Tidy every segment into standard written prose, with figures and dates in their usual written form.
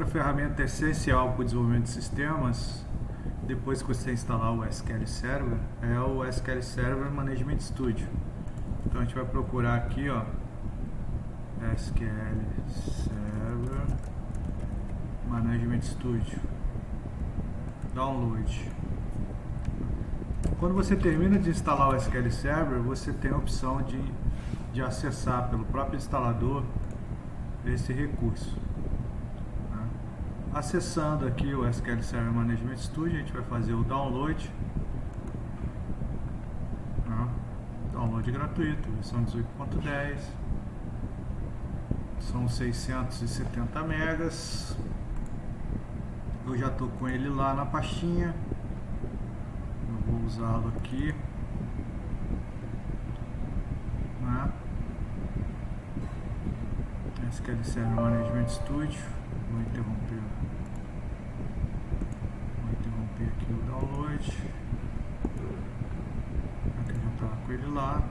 outra ferramenta essencial para o desenvolvimento de sistemas, depois que você instalar o SQL Server, é o SQL Server Management Studio. Então a gente vai procurar aqui, ó, SQL Server Management Studio, download. Quando você termina de instalar o SQL Server, você tem a opção de acessar pelo próprio instalador esse recurso. Acessando aqui o SQL Server Management Studio, a gente vai fazer o download. Download gratuito, versão 18.10. São 670 megas. Eu já estou com ele lá na pastinha. Eu vou usá-lo aqui. SQL Server Management Studio. Vou interromper aqui o download. Aqui já está com ele lá.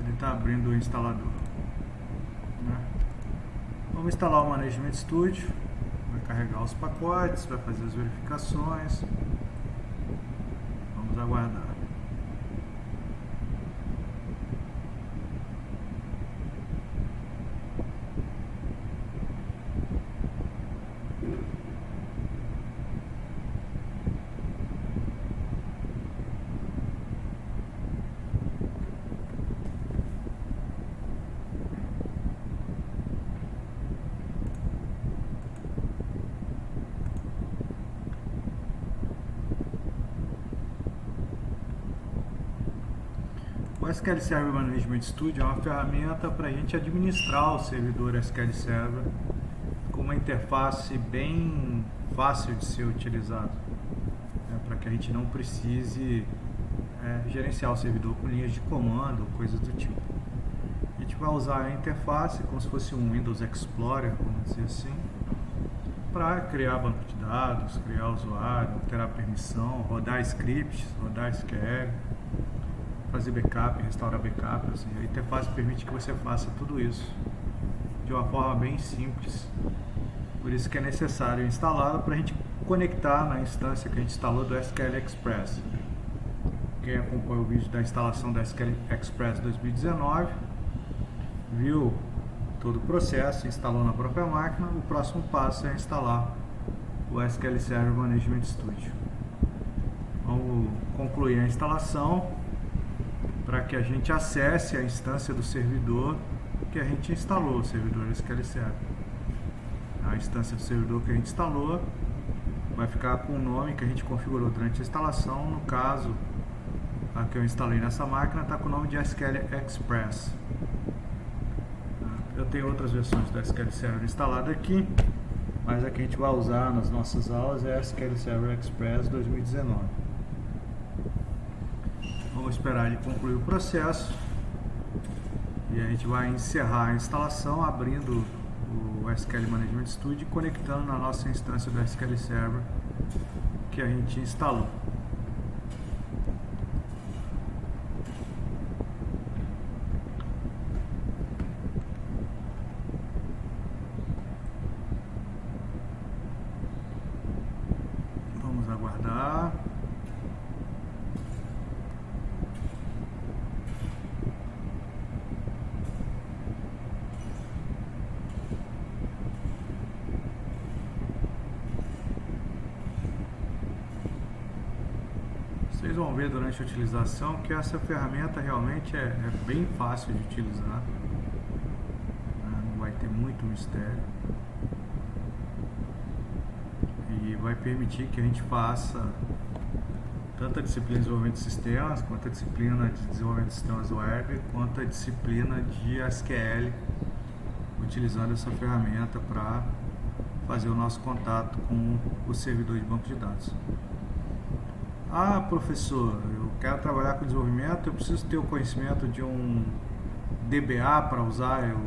Ele está abrindo o instalador. Vamos instalar o Management Studio. Vai carregar os pacotes, vai fazer as verificações. Vamos aguardar. O SQL Server Management Studio é uma ferramenta para a gente administrar o servidor SQL Server com uma interface bem fácil de ser utilizado, para que a gente não precise gerenciar o servidor com linhas de comando ou coisas do tipo. A gente vai usar a interface como se fosse um Windows Explorer, vamos dizer assim, para criar banco de dados, criar usuário, alterar permissão, rodar scripts, rodar SQL, fazer backup, restaurar backup. Assim. A interface permite que você faça tudo isso de uma forma bem simples. Por isso que é necessário instalá-la para a gente conectar na instância que a gente instalou do SQL Express. Quem acompanha o vídeo da instalação da SQL Express 2019 viu todo o processo, instalou na própria máquina. O próximo passo é instalar o SQL Server Management Studio. Vamos concluir a instalação para que a gente acesse a instância do servidor que a gente instalou, o servidor SQL Server. A instância do servidor que a gente instalou vai ficar com o nome que a gente configurou durante a instalação. No caso, a que eu instalei nessa máquina está com o nome de SQL Express. Eu tenho outras versões do SQL Server instalada aqui, mas a que a gente vai usar nas nossas aulas é a SQL Server Express 2019. Vamos esperar ele concluir o processo e a gente vai encerrar a instalação abrindo o SQL Management Studio e conectando na nossa instância do SQL Server que a gente instalou. Vamos aguardar. Vocês vão ver durante a utilização que essa ferramenta realmente é bem fácil de utilizar. Não vai ter muito mistério. E vai permitir que a gente faça tanto a disciplina de desenvolvimento de sistemas, quanto a disciplina de desenvolvimento de sistemas web, quanto a disciplina de SQL, utilizando essa ferramenta para fazer o nosso contato com o servidor de banco de dados. Ah, professor, eu quero trabalhar com desenvolvimento, eu preciso ter o conhecimento de um DBA para usar, eu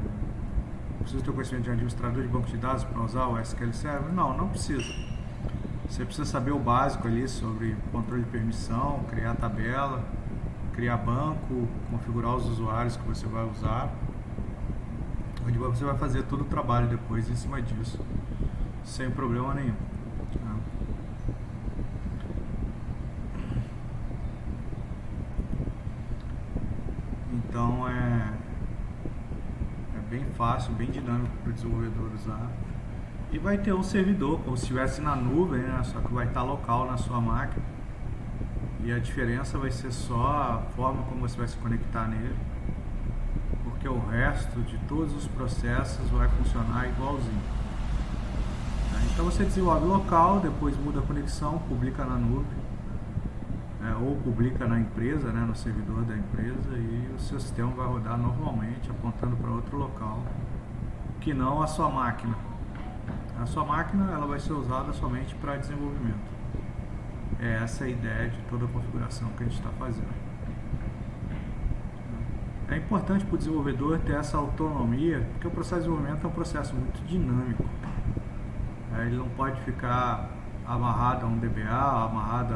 preciso ter o conhecimento de um administrador de banco de dados para usar o SQL Server? Não, não precisa. Você precisa saber o básico ali sobre controle de permissão, criar tabela, criar banco, configurar os usuários que você vai usar. onde você vai fazer todo o trabalho depois em cima disso, sem problema nenhum. Então é bem fácil, bem dinâmico para o desenvolvedor usar. E vai ter um servidor, como se estivesse na nuvem, né? Só que vai estar local na sua máquina. E a diferença vai ser só a forma como você vai se conectar nele, porque o resto de todos os processos vai funcionar igualzinho. Então você desenvolve local, depois muda a conexão, publica na nuvem, ou publica na empresa, né, no servidor da empresa, e o seu sistema vai rodar normalmente, apontando para outro local, que não a sua máquina. A sua máquina ela vai ser usada somente para desenvolvimento. É essa a ideia de toda a configuração que a gente está fazendo. É importante para o desenvolvedor ter essa autonomia, porque o processo de desenvolvimento é um processo muito dinâmico. Ele não pode ficar amarrado a um DBA, amarrado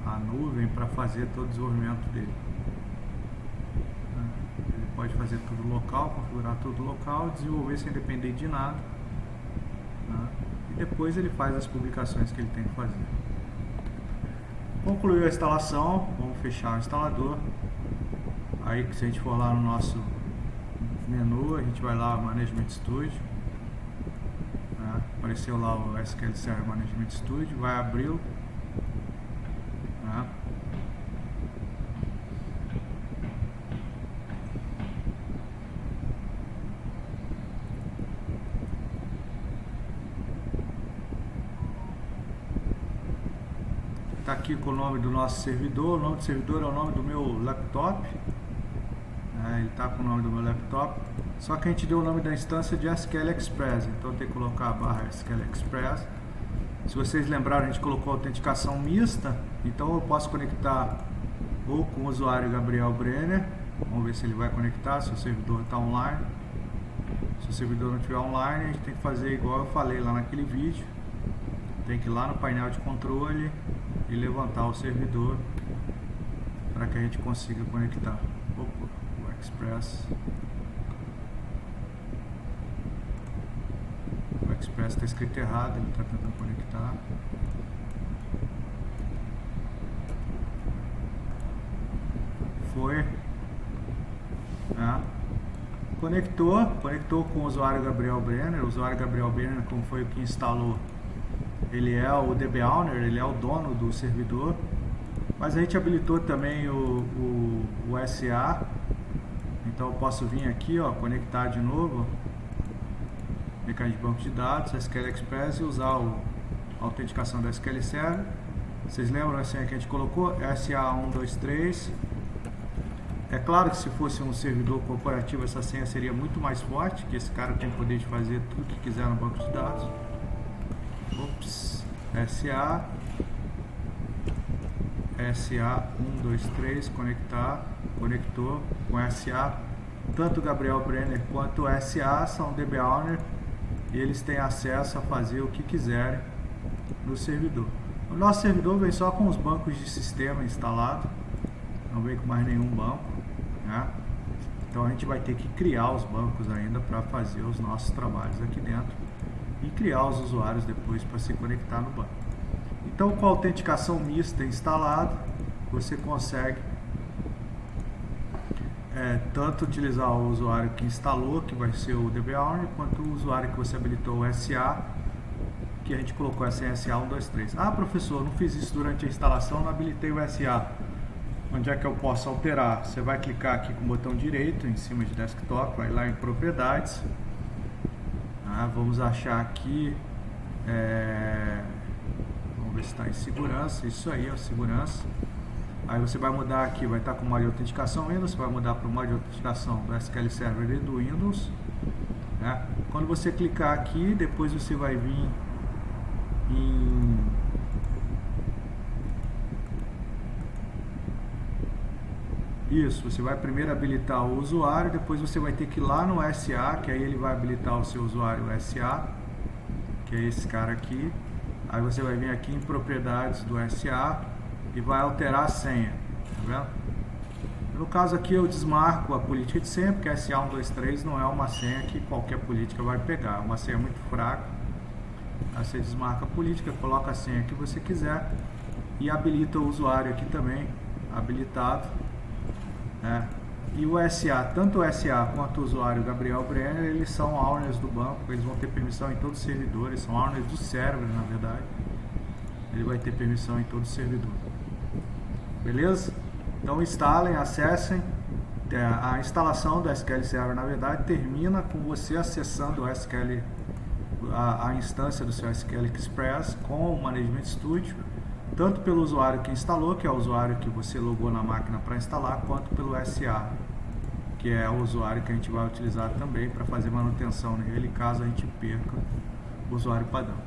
à nuvem para fazer todo o desenvolvimento dele. Ele pode fazer tudo local, configurar tudo local, desenvolver sem depender de nada, e depois ele faz as publicações que ele tem que fazer. Concluiu a instalação, vamos fechar o instalador. Aí se a gente for lá no nosso menu, a gente vai lá Management Studio, apareceu lá o SQL Server Management Studio, vai abri-lo, está aqui com o nome do nosso servidor. O nome do servidor é o nome do meu laptop, ele está com o nome do meu laptop, só que a gente deu o nome da instância de SQL Express, então tem que colocar a barra SQL Express. Se vocês lembrarem, a gente colocou autenticação mista, então eu posso conectar ou com o usuário Gabriel Brenner, vamos ver se ele vai conectar, se o servidor está online. Se o servidor não estiver online, a gente tem que fazer igual eu falei lá naquele vídeo, tem que ir lá no painel de controle e levantar o servidor para que a gente consiga conectar. Opa, o Express. O Express está escrito errado, ele está tentando conectar. Foi. Conectou com o usuário Gabriel Brenner. O usuário Gabriel Brenner, como foi o que instalou, ele é o DB Owner, ele é o dono do servidor, mas a gente habilitou também o SA, então eu posso vir aqui, conectar de novo, mecanismo de banco de dados, SQL Express, e usar a autenticação da SQL Server. Vocês lembram a senha que a gente colocou? SA123. É claro que se fosse um servidor corporativo, essa senha seria muito mais forte, que esse cara tem o poder de fazer tudo o que quiser no banco de dados. SA123, conectou com SA. Tanto o Gabriel Brenner quanto o SA são DB Owner e eles têm acesso a fazer o que quiserem no servidor. O nosso servidor vem só com os bancos de sistema instalado, não vem com mais nenhum banco, Então a gente vai ter que criar os bancos ainda para fazer os nossos trabalhos aqui dentro e criar os usuários depois para se conectar no banco. Então, com a autenticação mista instalada, você consegue tanto utilizar o usuário que instalou, que vai ser o DB Owner, quanto o usuário que você habilitou o SA, que a gente colocou essa em SA123. Ah, professor, não fiz isso durante a instalação, não habilitei o SA. Onde é que eu posso alterar? Você vai clicar aqui com o botão direito em cima de desktop, vai lá em propriedades. Vamos achar aqui, vamos ver se está em segurança, isso aí, segurança. Aí você vai mudar aqui, vai estar com o modo de autenticação Windows, você vai mudar para o modo de autenticação do SQL Server e do Windows. Quando você clicar aqui, depois você vai vir em isso, você vai primeiro habilitar o usuário, depois você vai ter que ir lá no SA, que aí ele vai habilitar o seu usuário SA, que é esse cara aqui. Aí você vai vir aqui em propriedades do SA e vai alterar a senha, tá vendo? No caso aqui eu desmarco a política de senha, porque SA123 não é uma senha que qualquer política vai pegar, é uma senha muito fraca. Aí você desmarca a política, coloca a senha que você quiser e habilita o usuário aqui também, habilitado, né? E o SA, tanto o SA quanto o usuário Gabriel Brenner, eles são owners do banco, eles vão ter permissão em todos os servidores, são owners do server, na verdade. Ele vai ter permissão em todo o servidor. Beleza? Então instalem, acessem. A instalação do SQL Server, na verdade, termina com você acessando o SQL, a instância do seu SQL Express com o Management Studio, tanto pelo usuário que instalou, que é o usuário que você logou na máquina para instalar, quanto pelo SA, que é o usuário que a gente vai utilizar também para fazer manutenção nele, caso a gente perca o usuário padrão.